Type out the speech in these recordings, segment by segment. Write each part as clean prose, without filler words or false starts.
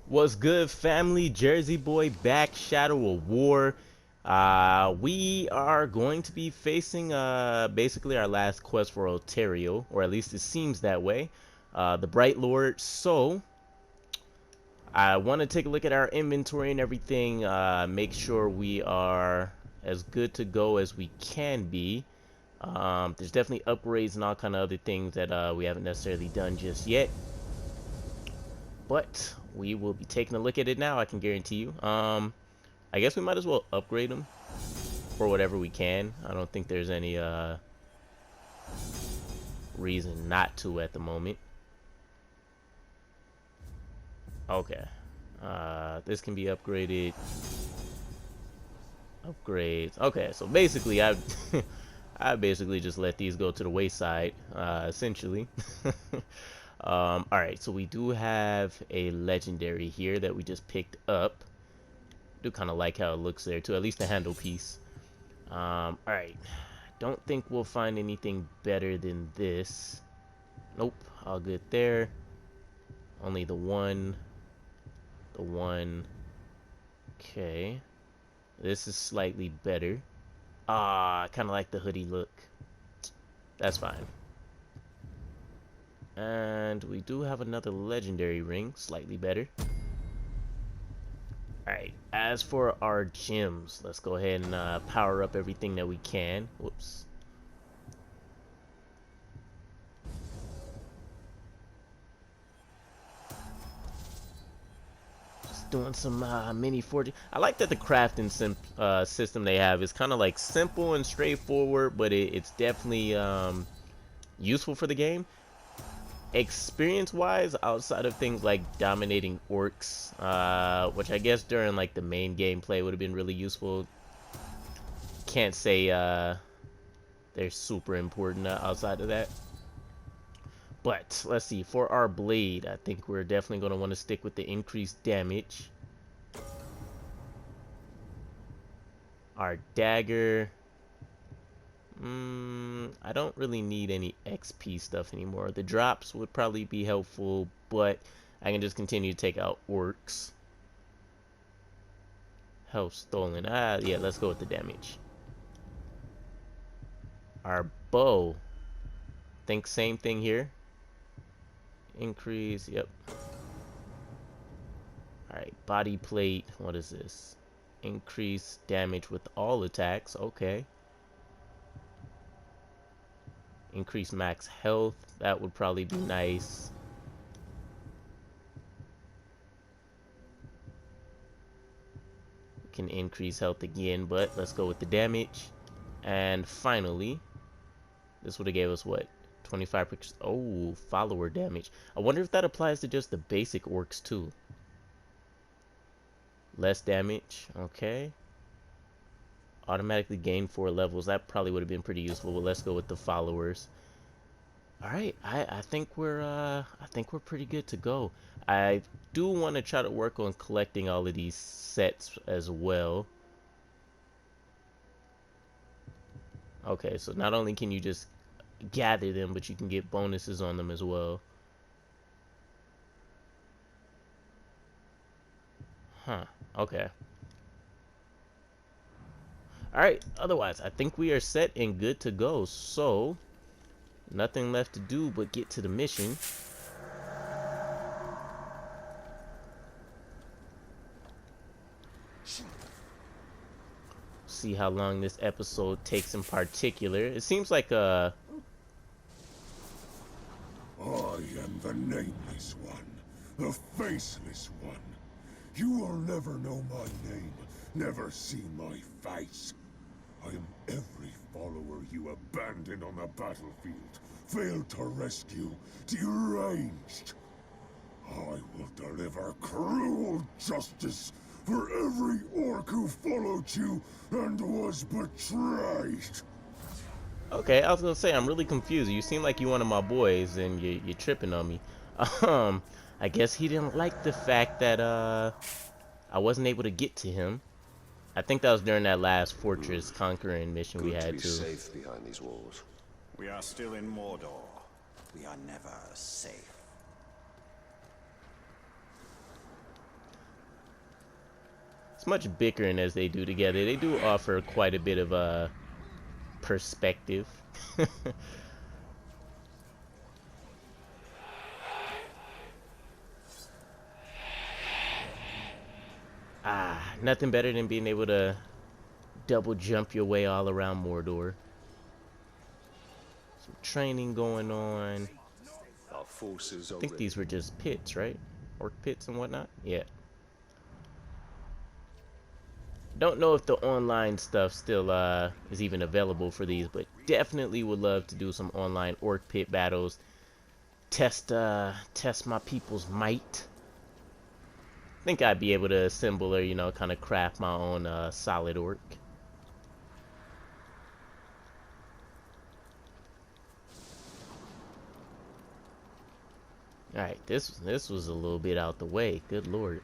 What's good, family? Jersey Boy back, Shadow of War. We are going to be facing basically our last quest for Ontario, or at least it seems that way. The Bright Lord. So I want to take a look at our inventory and everything, make sure we are as good to go as we can be. There's definitely upgrades and all kind of other things that we haven't necessarily done just yet. But we will be taking a look at it now, I can guarantee you. I guess we might as well upgrade them for whatever we can. I don't think there's any reason not to at the moment. Okay. This can be upgraded. Upgrades. Okay, so basically I I basically just let these go to the wayside, essentially. Alright, so we do have a legendary here that we just picked up. Do kind of like how it looks there too, at least the handle piece. Alright, don't think we'll find anything better than this. Nope, all good there. Only the one. Okay, this is slightly better. I kind of like the hoodie look. That's fine. And we do have another legendary ring, slightly better. Alright, as for our gems, let's go ahead and power up everything that we can. Whoops. Just doing some mini forging. I like that the crafting system they have is kind of like simple and straightforward, but it's definitely useful for the game. Experience-wise, outside of things like dominating orcs, which I guess during like the main gameplay would have been really useful. Can't say they're super important outside of that. But let's see, for our blade, I think we're definitely going to want to stick with the increased damage. Our dagger, I don't really need any XP stuff anymore. The drops would probably be helpful, but I can just continue to take out orcs. Health stolen. Yeah, let's go with the damage. Our bow. Think same thing here. Increase, yep. Alright, body plate. What is this? Increase damage with all attacks. Okay. Increase max health, that would probably be nice. Can increase health again, but let's go with the damage. And finally, this would have gave us what? 25%. Oh, follower damage. I wonder if that applies to just the basic orcs too. Less damage, okay. Automatically gain 4 levels. That probably would have been pretty useful, but let's go with the followers. All right, I think we're pretty good to go. I do want to try to work on collecting all of these sets as well. Okay, so not only can you just gather them, but you can get bonuses on them as well. Huh, okay. Alright, otherwise, I think we are set and good to go. So, nothing left to do but get to the mission. See how long this episode takes in particular. It seems like I am the nameless one, the faceless one. You will never know my name, never see my face. I am every follower you abandoned on the battlefield, failed to rescue, deranged. I will deliver cruel justice for every orc who followed you and was betrayed. okay, I was gonna say, I'm really confused. You seem like you're one of my boys, and you're tripping on me. I guess he didn't like the fact that I wasn't able to get to him. I think that was during that last fortress conquering mission we had Good to be too. safe behind these walls. We are still in Mordor. We are never safe. as much bickering as they do together, they do offer quite a bit of perspective. Nothing better than being able to double jump your way all around Mordor. Some training going on. Our forces I think these were just pits, right? Orc pits and whatnot? Yeah. Don't know if the online stuff still is even available for these, but definitely would love to do some online orc pit battles. Test my people's might. Think I'd be able to assemble or, you know, kind of craft my own solid orc. Alright, this was a little bit out the way. Good lord.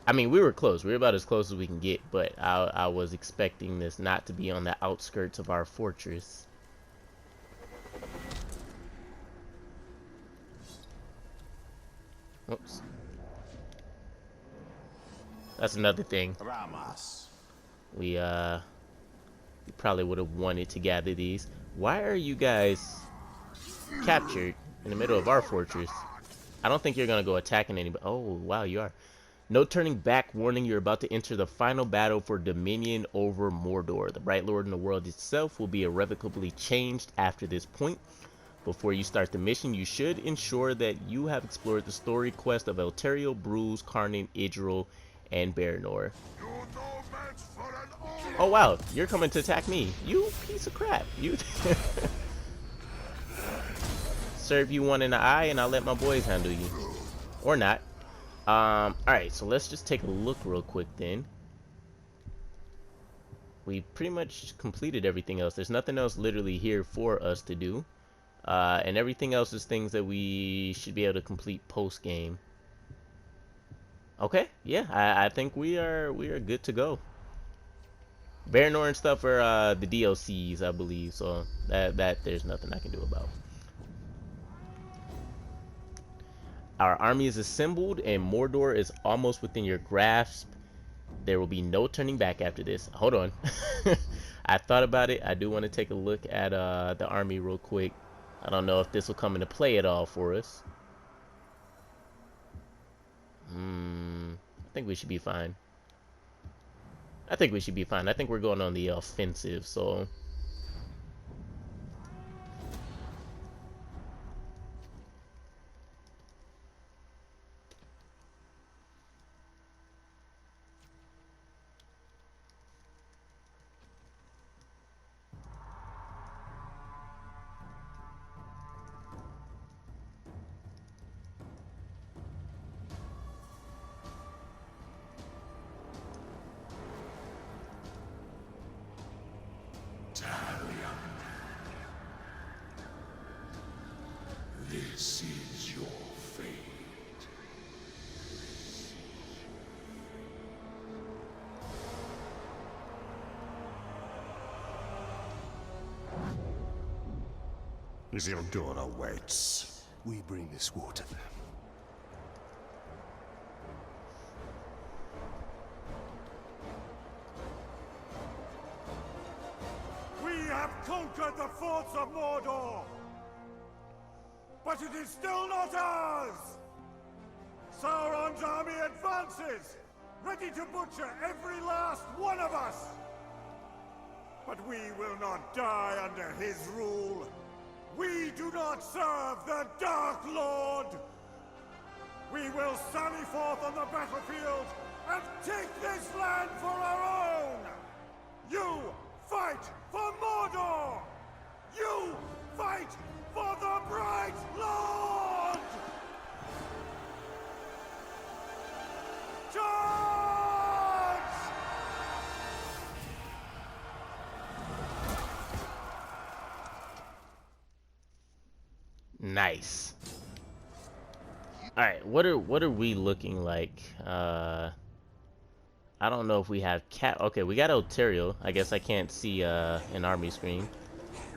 I mean, we were close. We were about as close as we can get, but I was expecting this not to be on the outskirts of our fortress. Oops. That's another thing. Amass. We probably would have wanted to gather these. Why are you guys captured in the middle of our fortress? I don't think you're gonna go attacking anybody. Oh wow, you are. No turning back warning, you're about to enter the final battle for dominion over Mordor. The Bright Lord and the world itself will be irrevocably changed after this point. Before you start the mission, you should ensure that you have explored the story quest of Eltario, Bruce, Carnan, Idril, and Baranor. Oh wow, you're coming to attack me. You piece of crap. You serve you one in the eye and I'll let my boys handle you. Or not. Alright, so let's just take a look real quick then. We pretty much completed everything else. There's nothing else literally here for us to do. And everything else is things that we should be able to complete post-game. Okay, yeah, I think we are good to go. Baranor and stuff are the DLCs, I believe, so that there's nothing I can do about. Our army is assembled and Mordor is almost within your grasp. There will be no turning back after this. Hold on. I thought about it. I do want to take a look at the army real quick. I don't know if this will come into play at all for us. I think we should be fine. I think we should be fine. I think we're going on the offensive, so... Talion. This is your fate. Isildur awaits. We bring this war to them. We have conquered the forts of Mordor! But it is still not ours! Sauron's army advances, ready to butcher every last one of us! But we will not die under his rule! We do not serve the Dark Lord! We will sally forth on the battlefield and take this land for our own! You fight for Mordor! You fight for the Bright Lord! Charge! Nice. Alright, what are we looking like? I don't know if we have okay, we got Eltario. I guess I can't see an army screen.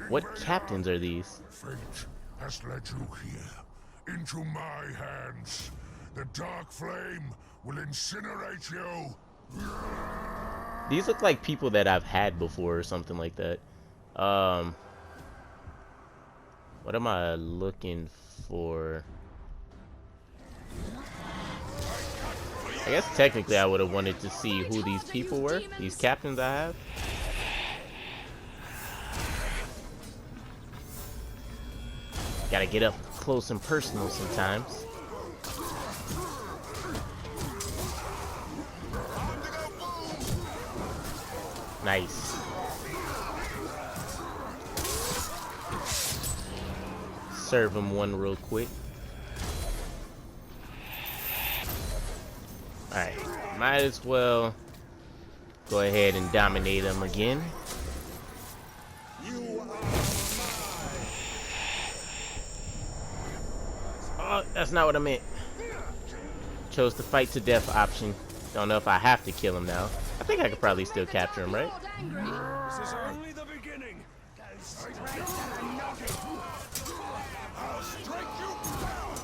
What captains are these? Fate has led you here, into my hands. The dark flame will incinerate you. These look like people that I've had before or something like that. What am I looking for? I guess technically I would have wanted to see who these people were. These captains I have. Gotta get up close and personal sometimes. Nice. Serve him one real quick. Alright, might as well go ahead and dominate him again. Oh, that's not what I meant. Chose the fight to death option. Don't know if I have to kill him now. I think I could probably still capture him, right? This is only the beginning. I'll strike you down.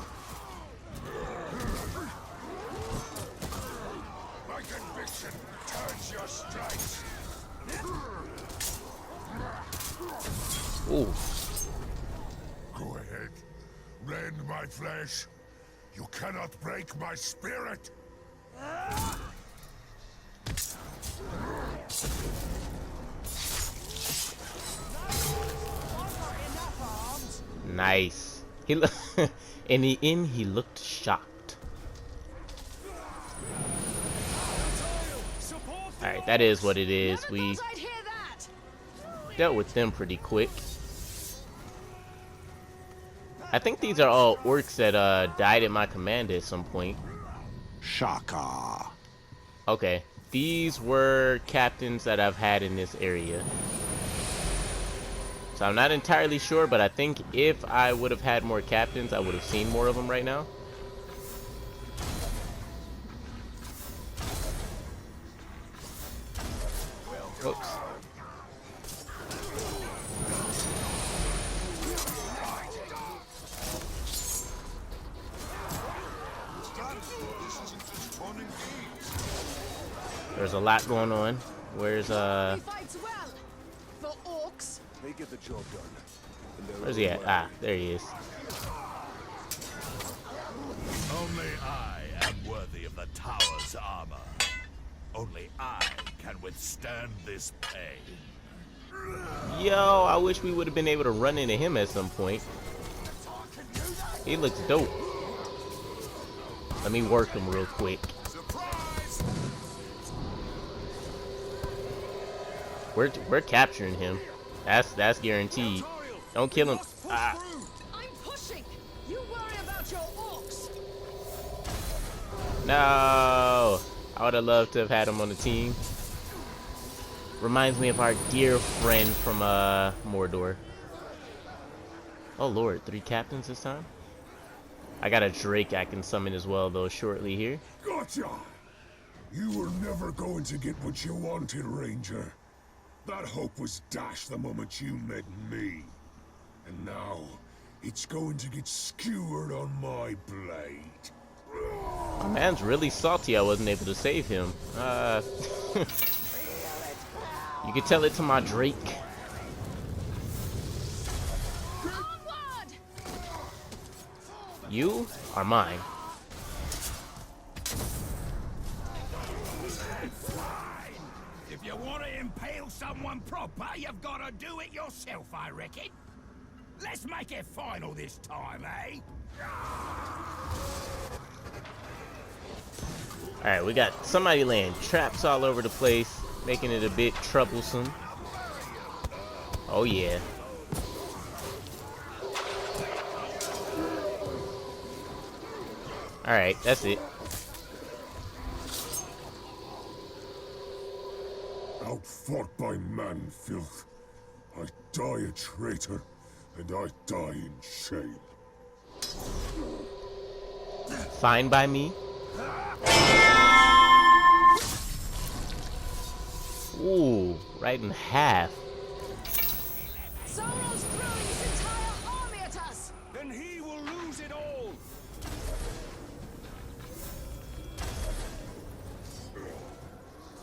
My conviction turns your strikes. Ooh. Go ahead. Rend my flesh. You cannot break my spirit. Nice. He in the end he looked shocked. Alright, that is what it is. We dealt with them pretty quick. I think these are all orcs that died at my command at some point. Shaka. Okay, these were captains that I've had in this area. So I'm not entirely sure, but I think if I would have had more captains, I would have seen more of them right now. Oops. There's a lot going on. Where's He fights well. The orcs. They get the job done. where's he at? Ah, there he is. Only I am worthy of the tower's armor. Only I can withstand this pain. Yo, I wish we would have been able to run into him at some point. He looks dope. Let me work him real quick. We're capturing him. That's guaranteed. Don't kill him. Ah. I'm pushing. You worry about your orcs. No. I would have loved to have had him on the team. Reminds me of our dear friend from Mordor. Oh lord, 3 captains this time? I got a Drake I can summon as well though shortly here. Gotcha! You were never going to get what you wanted, Ranger. That hope was dashed the moment you met me. And now, it's going to get skewered on my blade. My man's really salty I wasn't able to save him. You can tell it to my Drake. Onward! You are mine. If you want to impale someone proper, you've got to do it yourself, I reckon. Let's make it final this time, eh? Alright, we got somebody laying traps all over the place, making it a bit troublesome. Oh yeah. Alright, that's it. Outfought by man-filth. I die a traitor, and I die in shame. Fine by me. Ooh, right in half. Sauron's throwing his entire army at us. Then he will lose it all.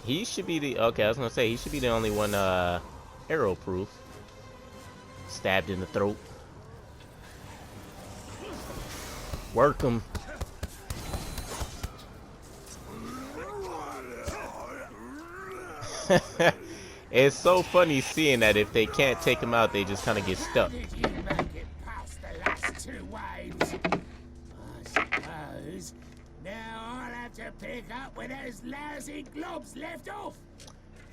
He should be the, okay, I was gonna say, he should be the only one, arrow proof. Stabbed in the throat. Work him. It's so funny seeing that if they can't take him out, they just kind of get stuck. Did you make it past the last 2 waves? I suppose. Now I'll have to pick up where those lousy globs left off.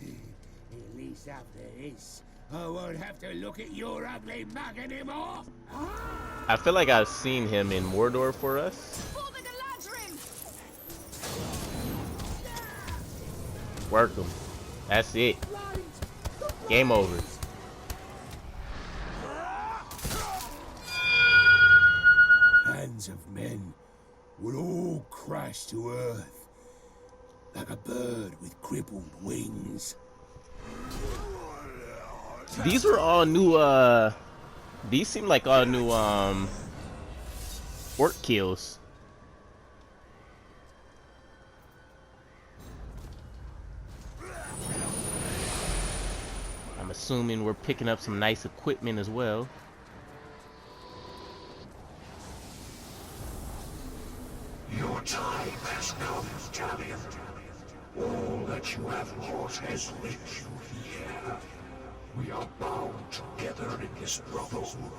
At least after this, I won't have to look at your ugly mug anymore. I feel like I've seen him in Mordor for us. For the Galadriel! Work him. That's it. Game over. Hands of men will all crash to earth like a bird with crippled wings. These were all new, these seem like all new, orc kills. I'm assuming we're picking up some nice equipment as well. Your time has come, Talion. All that you have wrought has led you here. We are bound together in this brotherhood.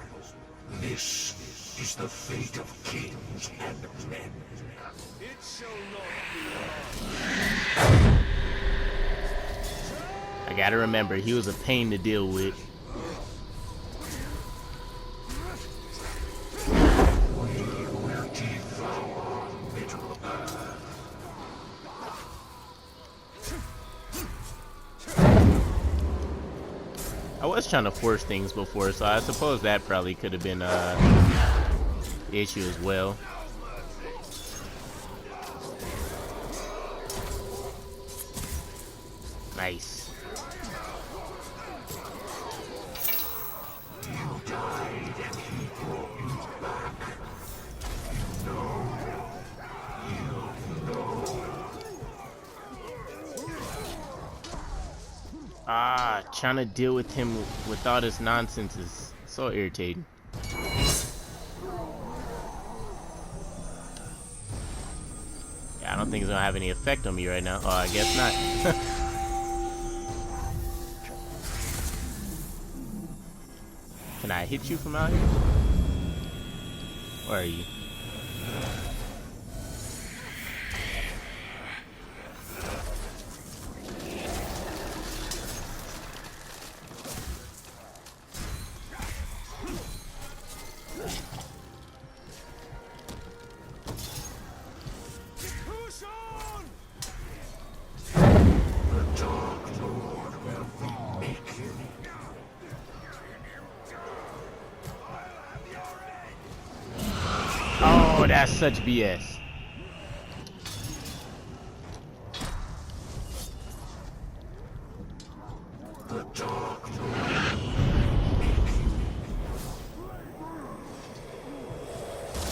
This is the fate of kings and men. It shall not be. I gotta remember, he was a pain to deal with. I was trying to force things before, so I suppose that probably could have been the issue as well. Nice. You died and he brought you back. You know. Trying to deal with him with all this nonsense is so irritating. Yeah, I don't think it's gonna have any effect on me right now. Oh, I guess not. Can I hit you from out here? Where are you? Oh, that's such BS.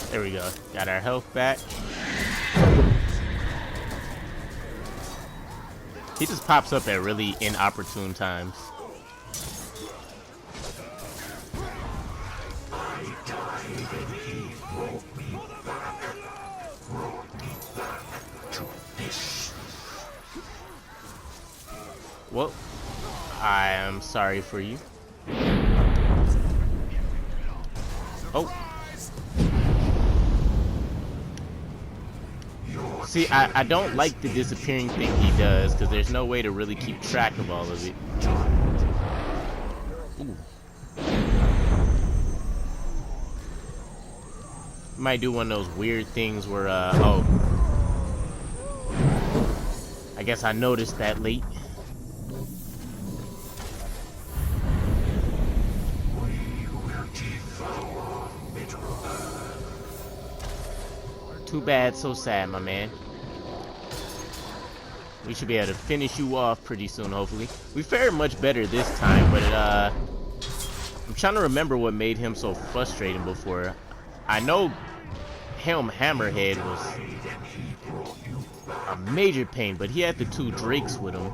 There we go. Got our health back. He just pops up at really inopportune times. Well, I am sorry for you. Oh. See, I don't like the disappearing thing he does, because there's no way to really keep track of all of it. Ooh. Might do one of those weird things where, oh. I guess I noticed that late. Too bad, so sad, my man. We should be able to finish you off pretty soon, hopefully. We fared much better this time, but I'm trying to remember what made him so frustrating before. I know Helm Hammerhead was a major pain, but he had the two drakes with him.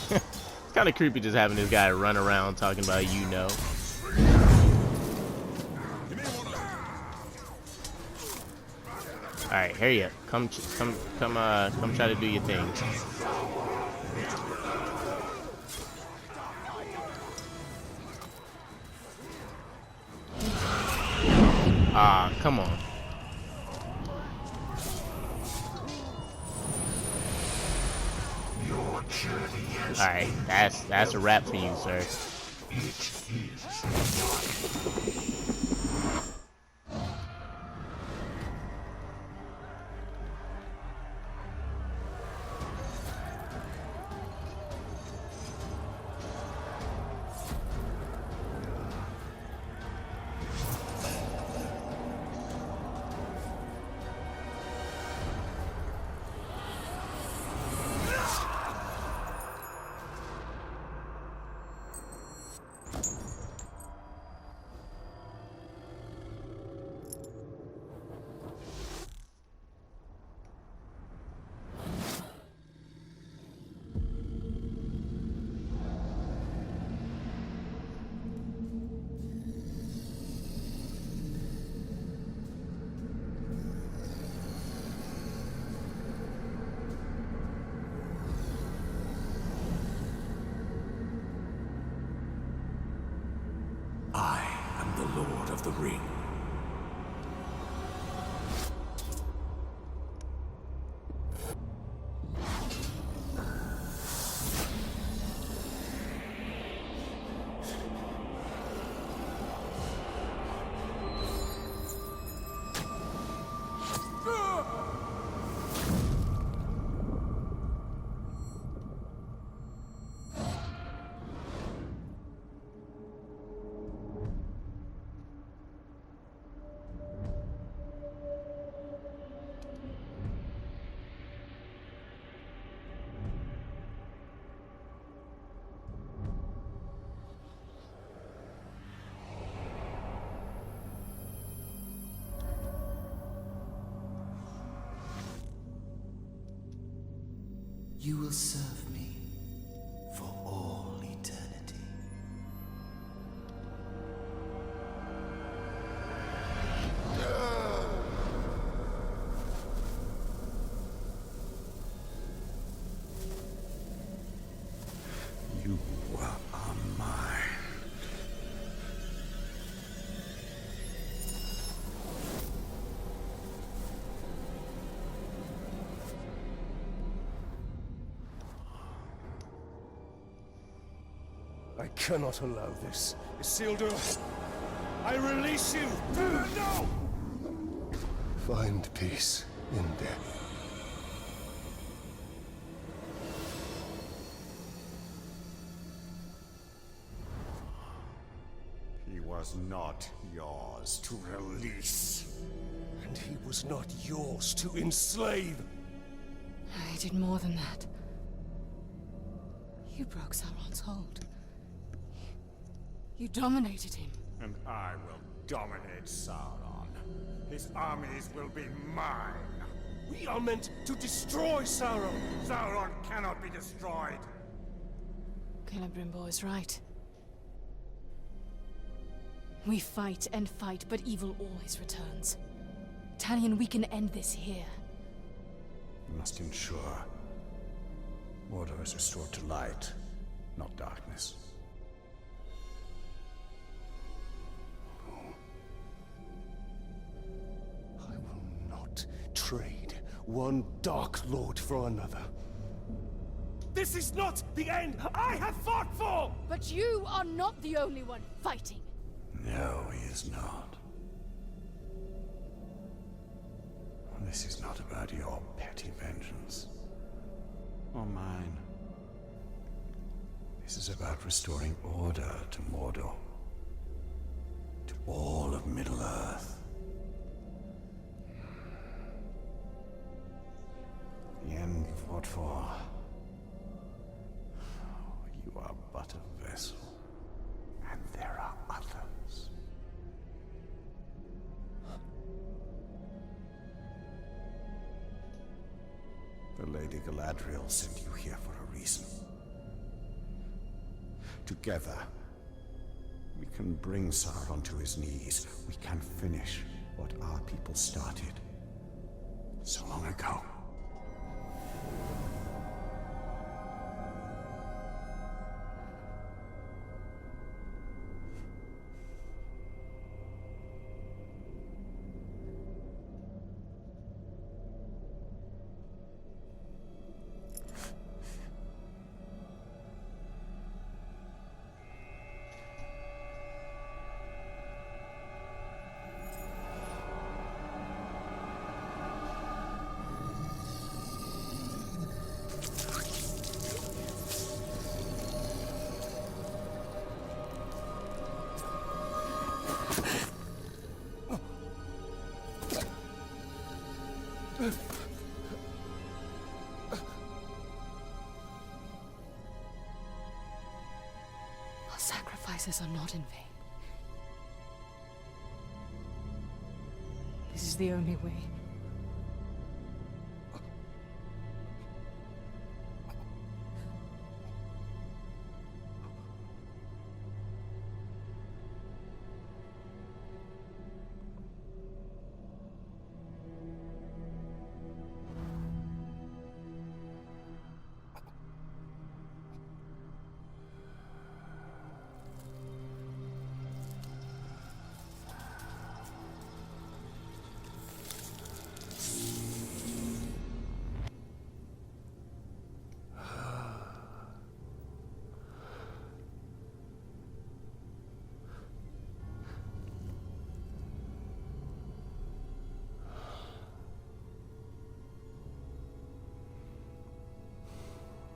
It's kind of creepy just having this guy run around talking about, you know. All right, hurry up. Come try to do your thing. Ah, come on. All right, that's a wrap for you, sir. I am the Lord of the Ring. You will serve me for all eternity. You are mine. I cannot allow this. Isildur, I release you! No! Find peace in death. He was not yours to release. And he was not yours to enslave. I did more than that. You broke Sauron's hold. You dominated him. And I will dominate Sauron. His armies will be mine. We are meant to destroy Sauron. Sauron cannot be destroyed. Celebrimbor is right. We fight and fight, but evil always returns. Talion, we can end this here. We must ensure Mordor is restored to light, not darkness. I will not trade one Dark Lord for another. This is not the end I have fought for! But you are not the only one fighting. No, he is not. This is not about your petty vengeance. Or mine. This is about restoring order to Mordor. To all of Middle-earth. The end you fought for. You are but a vessel. And there are others. The Lady Galadriel sent you here for a reason. Together, we can bring Sauron to his knees. We can finish what our people started so long ago. Our sacrifices are not in vain. This is the only way.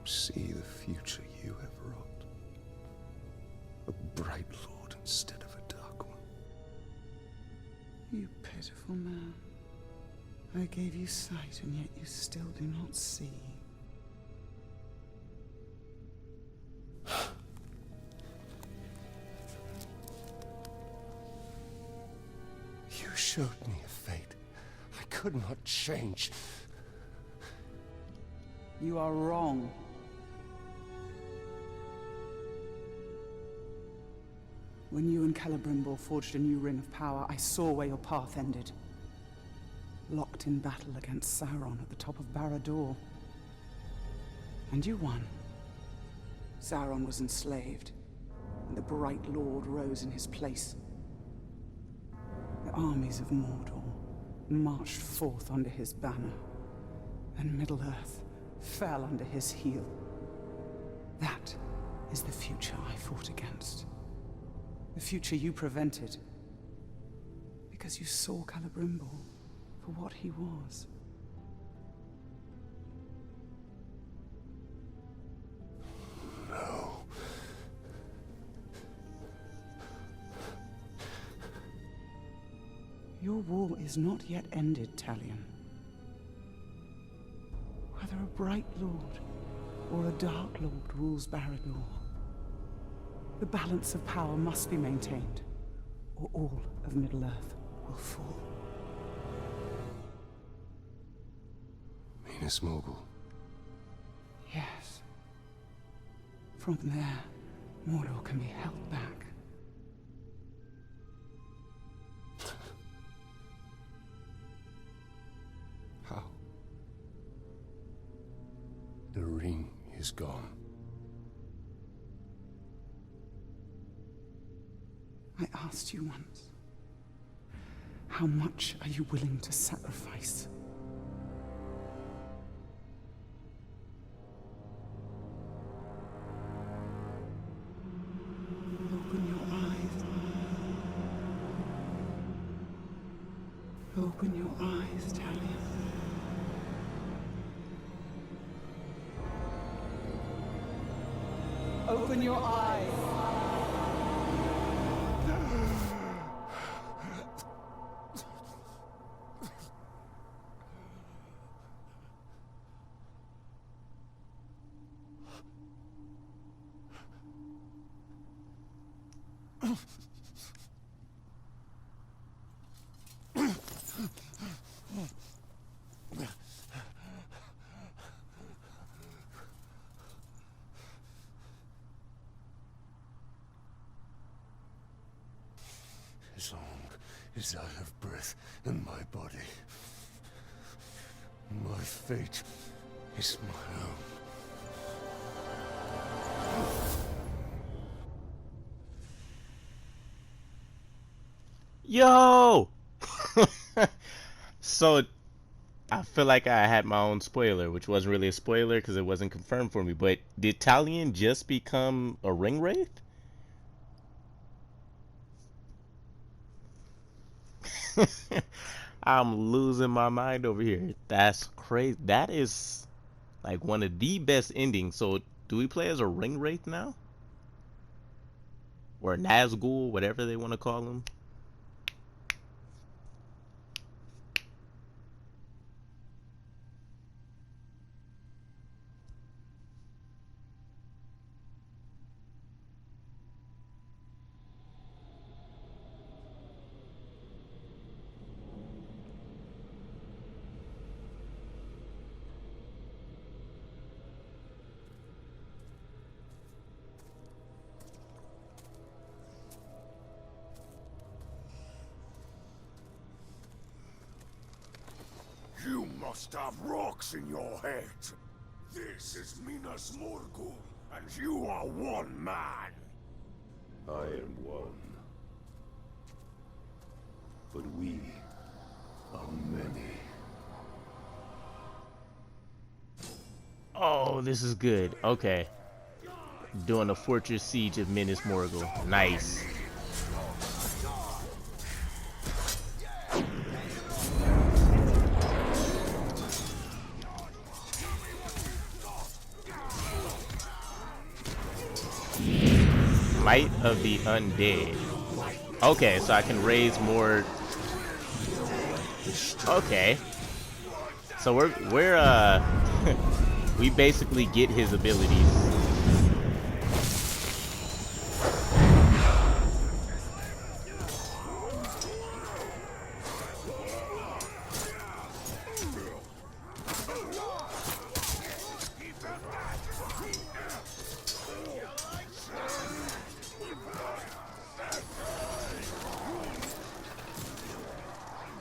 See the future you have wrought. A bright lord instead of a dark one. You pitiful man. I gave you sight, and yet you still do not see. You showed me a fate I could not change. You are wrong. When you and Celebrimbor forged a new ring of power, I saw where your path ended. Locked in battle against Sauron at the top of Barad-dûr. And you won. Sauron was enslaved, and the Bright Lord rose in his place. The armies of Mordor marched forth under his banner, and Middle-earth fell under his heel. That is the future I fought against. The future you prevented. Because you saw Celebrimbor for what he was. No. Your war is not yet ended, Talion. Whether a Bright Lord or a Dark Lord rules Barad-dûr, the balance of power must be maintained, or all of Middle-earth will fall. Minas Mogul. Yes. From there, Mordor can be held back. How? The ring is gone. I asked you once, how much are you willing to sacrifice? Open your eyes. Open your eyes, Talion. Open your eyes. as long as I have breath in my body. My fate is my own. Yo! So, I feel like I had my own spoiler, which wasn't really a spoiler because it wasn't confirmed for me. But did Talion just become a ring wraith? I'm losing my mind over here. That's crazy. That is like one of the best endings. So, do we play as a ring wraith now? Or Nazgul, whatever they want to call him? You must have rocks in your head. This is Minas Morgul, and you are one man. I am one. But we are many. Oh, this is good. Okay. Doing a fortress siege of Minas Morgul. Nice. Might of the Undead. Okay, so I can raise more. Okay. So we're we basically get his abilities.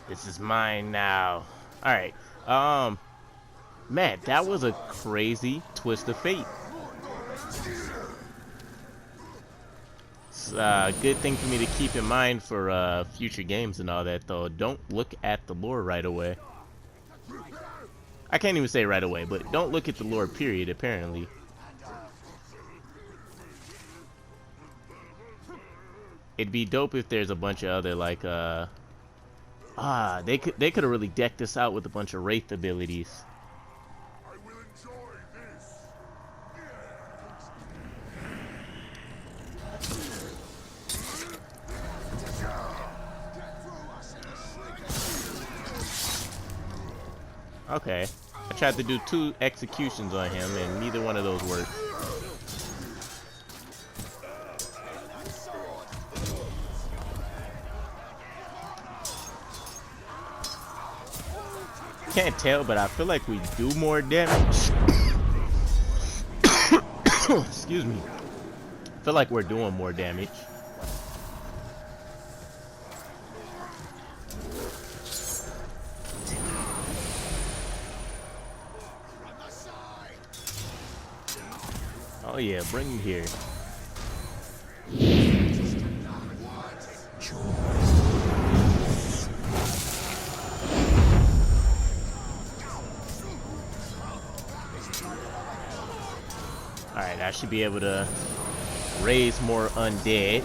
This is mine now. All right. Man, that was a crazy twist of fate. It's a good thing for me to keep in mind for future games and all that, though. Don't look at the lore right away. I can't even say right away, but don't look at the lore, period, apparently. It'd be dope if there's a bunch of other, like, they could have really decked this out with a bunch of wraith abilities. I will enjoy this. Okay. I tried to do 2 executions on him, and neither one of those worked. Can't tell, but I feel like we do more damage. Excuse me. I feel like we're doing more damage. Oh yeah, bring him here. Alright, I should be able to raise more undead.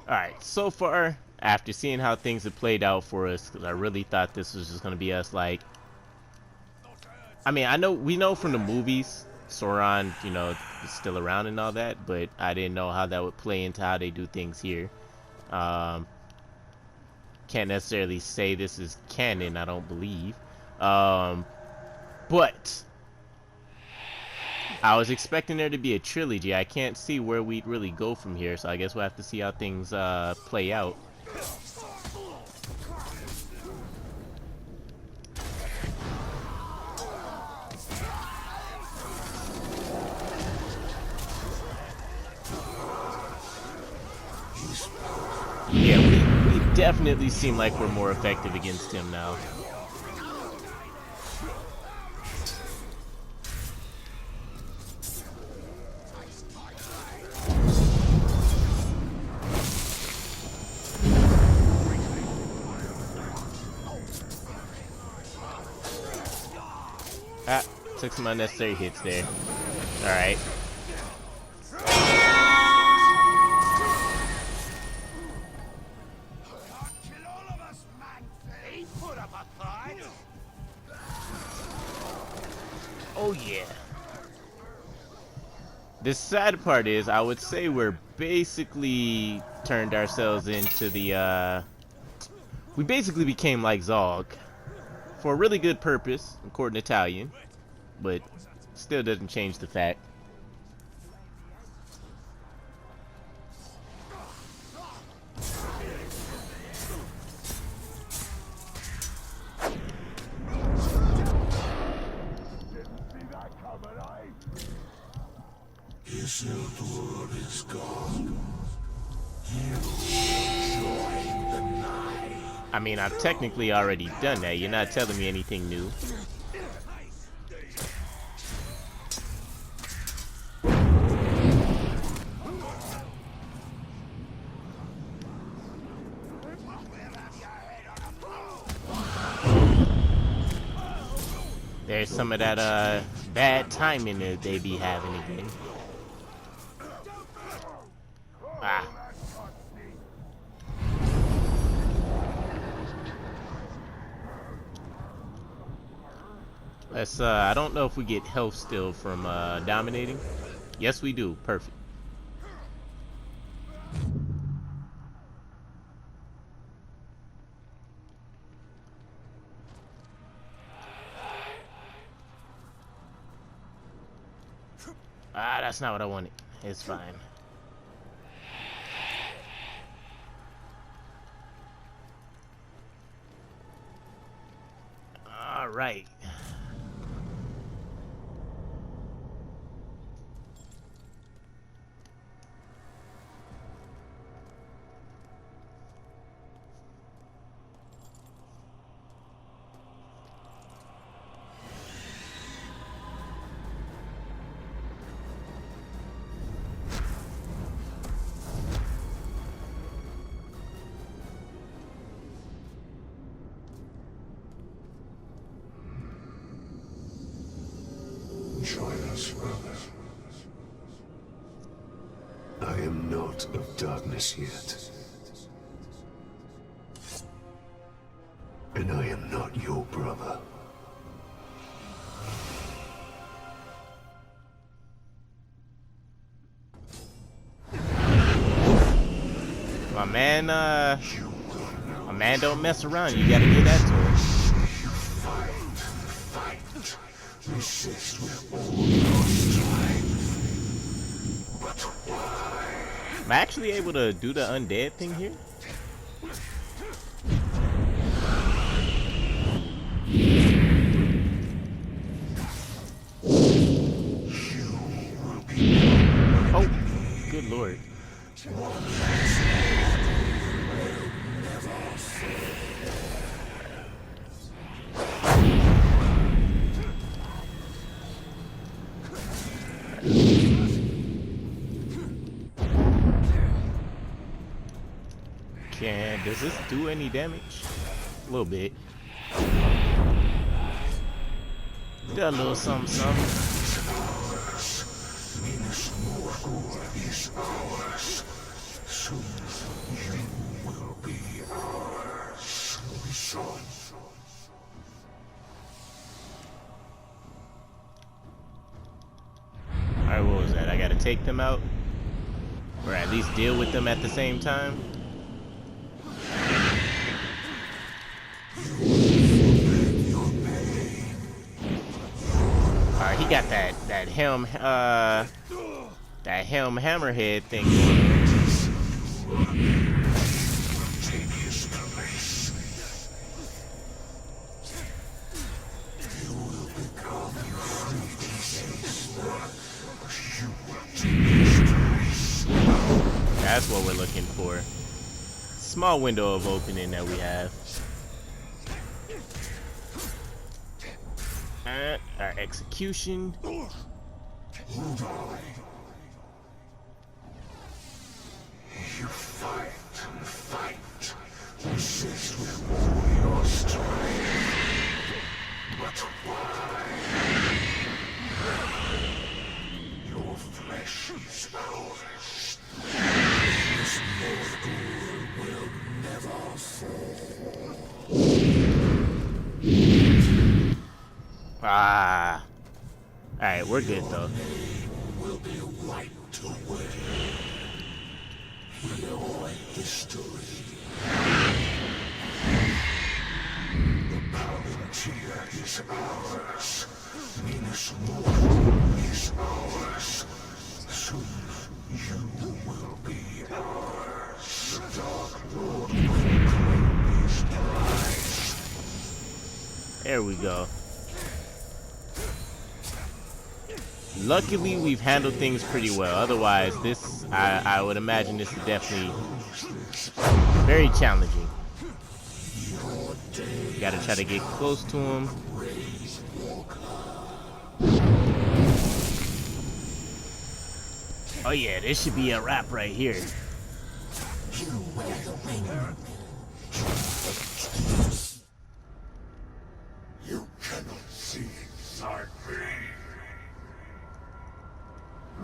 Alright, so far, after seeing how things have played out for us, because I really thought this was just going to be us, like, I mean, we know from the movies, Sauron, you know, is still around and all that, but I didn't know how that would play into how they do things here. Can't necessarily say this is canon, I don't believe. But I was expecting there to be a trilogy. I can't see where we'd really go from here, so I guess we'll have to see how things play out. Yeah, we definitely seem like we're more effective against him now. Ah, took some unnecessary hits there. Alright. Oh yeah. The sad part is, I would say we're basically turned ourselves into the, we basically became like Zog. For a really good purpose, according to Talion. But still doesn't change the fact. Isildur is gone. You join the night. I mean, I've technically already done that. You're not telling me anything new. There's some of that bad timing that they be having again. Ah. Let's I don't know if we get health still from dominating. Yes, we do. Perfect. Ah, that's not what I wanted. It's fine. All right. Join us, brother. I am not of darkness yet. And I am not your brother. My man don't mess around. You gotta get that to him. Resist with all your strength. But why? Am I actually able to do the undead thing here? Oh, good lord. Does this do any damage? A little bit. Did a little something, something. Minas Morgul is ours. Soon you will be ours, son. Alright, what was that? I gotta take them out? Or at least deal with them at the same time? Alright, he he got that helm hammerhead thing going on. That's what we're looking for. Small window of opening that we have. Our execution. You fight and fight, resist with all your strength. But why? Your flesh is ours. This mortal will never fall. Ah. Alright, we're good though. Will be wiped away. Your history. The Palantir is ours. Minas Morgul is ours. Soon you will be ours. The Dark Lord will claim his prize. There we go. Luckily, we've handled things pretty well. Otherwise, this, I would imagine this is definitely very challenging. You gotta try to get close to him. Oh yeah, this should be a wrap right here. You cannot see inside me.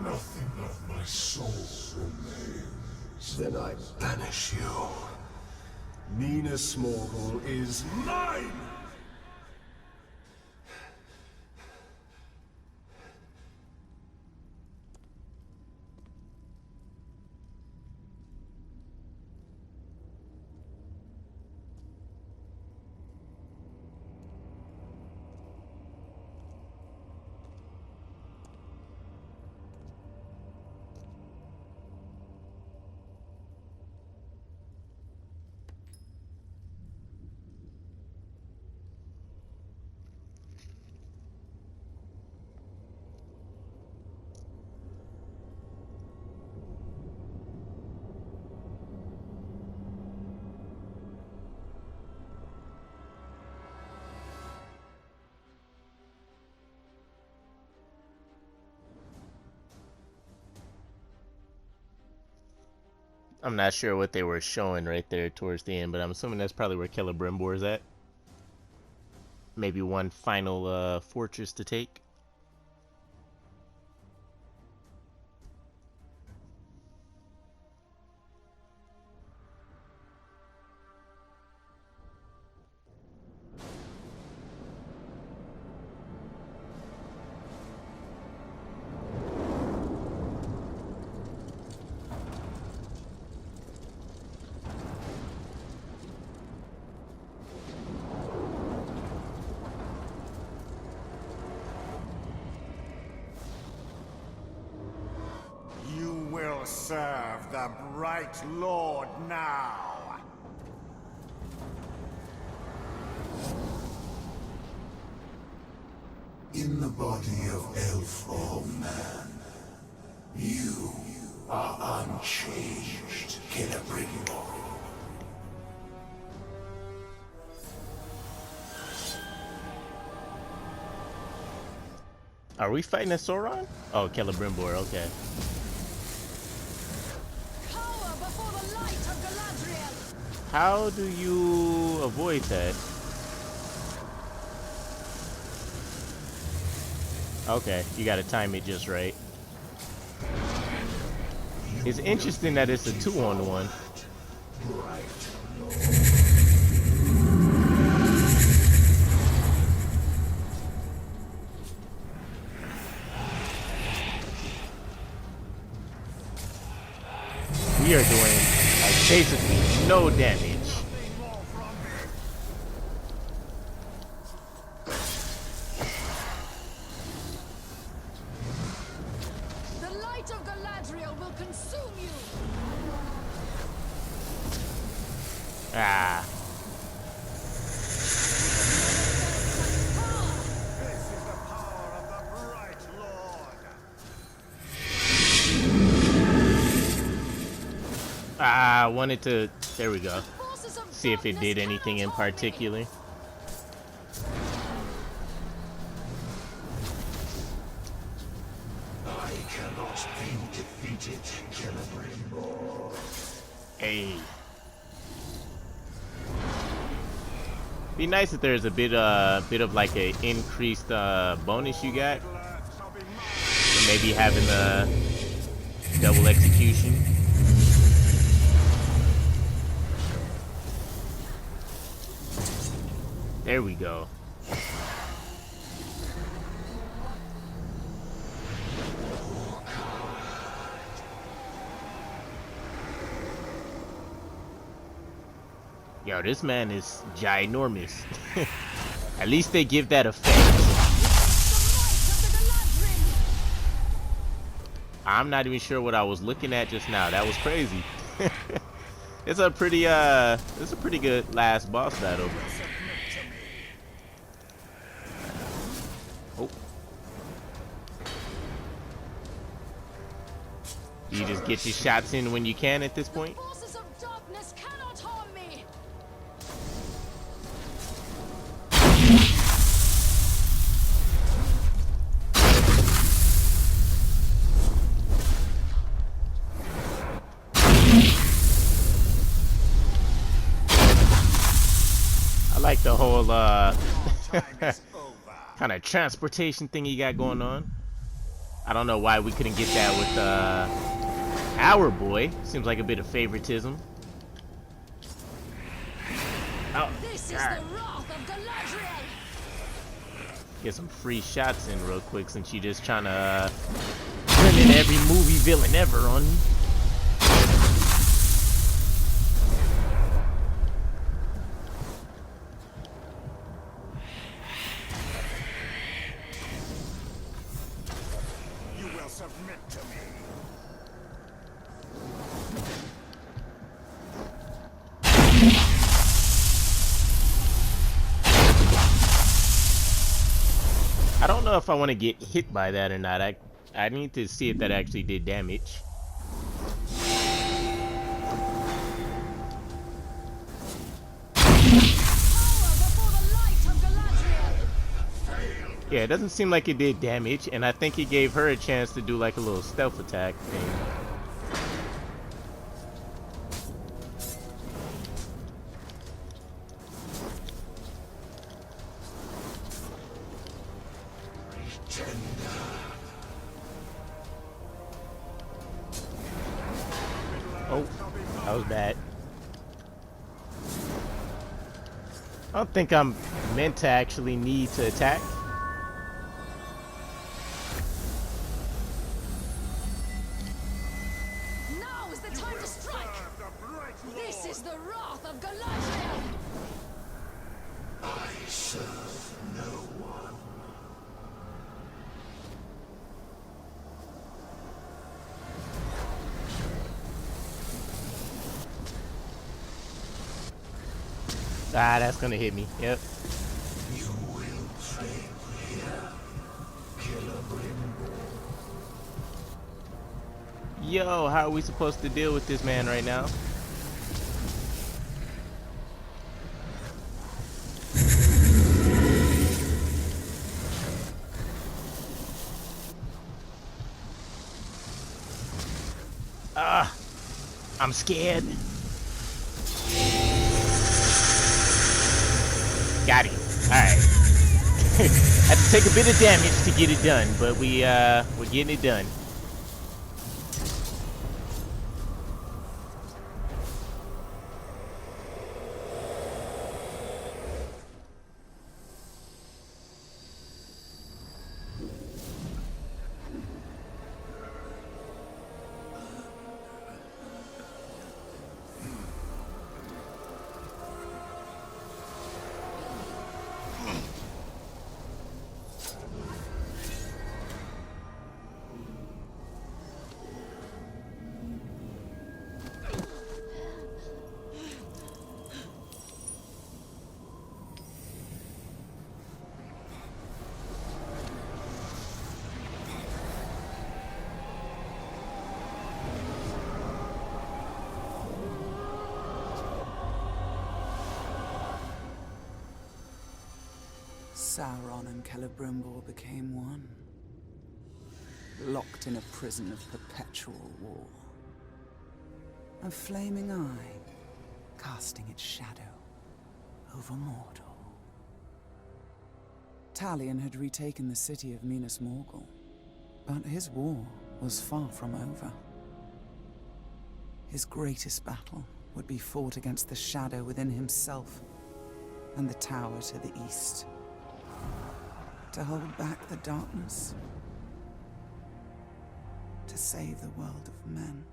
Nothing of my soul remains. Then I banish you. Minas Morgul is Mine! I'm not sure what they were showing right there towards the end, but I'm assuming that's probably where Celebrimbor is at. Maybe one final fortress to take. Serve the bright lord now. In the body of elf or man, you are unchanged, Celebrimbor. Are we fighting a Sauron? Oh, Celebrimbor, okay. How do you avoid that? Okay, you gotta time it just right. It's interesting that it's a 2-on-1. We are doing like basically no damage. consume you. Ah. This is the power of the Bright Lord. I wanted to. There we go. Forces of See if it darkness did anything in cannot harm me. particular. I cannot be defeated, Celebrimbor. Hey. Be nice if there's a bit of like a increased bonus you got. Or maybe having the double execution. There we go. Yo, this man is ginormous. At least they give that effect. I'm not even sure what I was looking at just now. That was crazy. It's a pretty good last boss battle. Oh. You just get your shots in when you can at this point. Forces of darkness cannot harm me. I like the whole kind of transportation thing you got going on. I don't know why we couldn't get that with our boy. Seems like a bit of favoritism. Oh, This is God. the wrath of Galadriel. Get some free shots in real quick since you just trying to turn in every movie villain ever on me. You will submit to me. I don't know if I want to get hit by that or not. I need to see if that actually did damage. Yeah, it doesn't seem like it did damage, and I think it gave her a chance to do like a little stealth attack thing. Oh, that was bad. I don't think I'm meant to actually need to attack. Now is the time to strike. This is the wrath of Galadriel. I serve no one. Ah, that's gonna hit me. Yep. You will fail here, Celebrimbor. Yo, how are we supposed to deal with this man right now? Ah, I'm scared. Got him. Alright. Had to take a bit of damage to get it done, but we're getting it done. Sauron and Celebrimbor became one, locked in a prison of perpetual war. A flaming eye, casting its shadow over Mordor. Talion had retaken the city of Minas Morgul, but his war was far from over. His greatest battle would be fought against the shadow within himself and the tower to the east. To hold back the darkness, to save the world of men.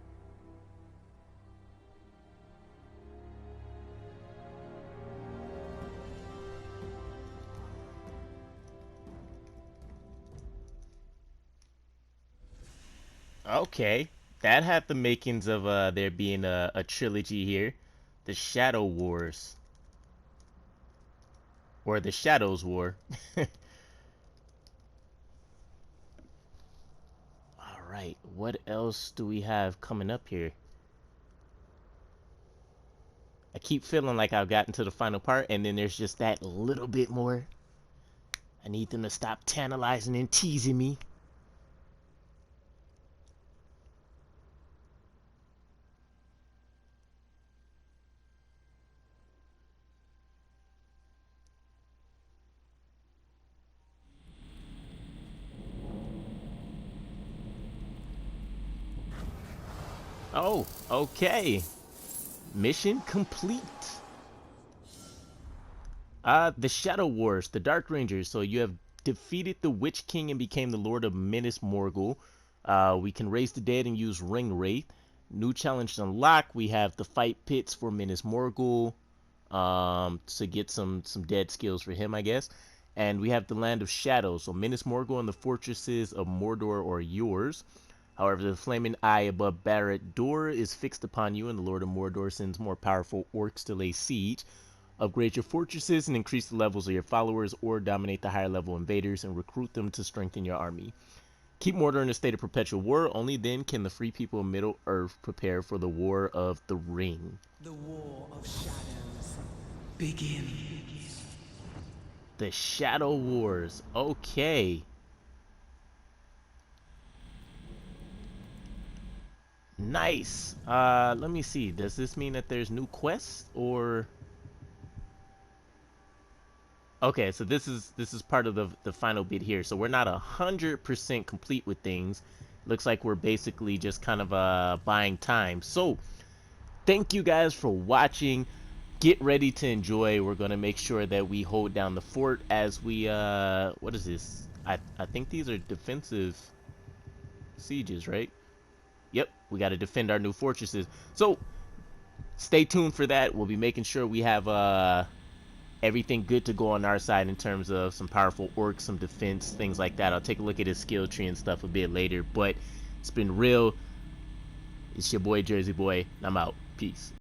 Okay, that had the makings of there being a trilogy here. The Shadow Wars. Or the Shadows War. Alright, what else do we have coming up here? I keep feeling like I've gotten to the final part, and then there's just that little bit more. I need them to stop tantalizing and teasing me. Oh, okay. Mission complete. The Shadow Wars, the Dark Rangers. So you have defeated the Witch King and became the Lord of Minas Morgul. We can raise the dead and use Ring Wraith. New challenge unlocked. We have the fight pits for Minas Morgul. To get some dead skills for him, I guess. And we have the Land of Shadows. So Minas Morgul and the fortresses of Mordor are yours. However, the flaming eye above Barad-dûr is fixed upon you, and the Lord of Mordor sends more powerful orcs to lay siege. Upgrade your fortresses and increase the levels of your followers, or dominate the higher level invaders and recruit them to strengthen your army. Keep Mordor in a state of perpetual war. Only then can the free people of Middle-earth prepare for the War of the Ring. The War of Shadows begins. The Shadow Wars. Okay. Nice. Let me see. Does this mean that there's new quests or? Okay, so this is part of the final bit here. So we're not 100% complete with things. Looks like we're basically just kind of buying time. So thank you guys for watching. Get ready to enjoy. We're gonna make sure that we hold down the fort as we what is this? I think these are defensive sieges, right? Yep, we got to defend our new fortresses. So stay tuned for that. We'll be making sure we have everything good to go on our side in terms of some powerful orcs, some defense, things like that. I'll take a look at his skill tree and stuff a bit later. But it's been real. It's your boy Jersey Boy, and I'm out. Peace.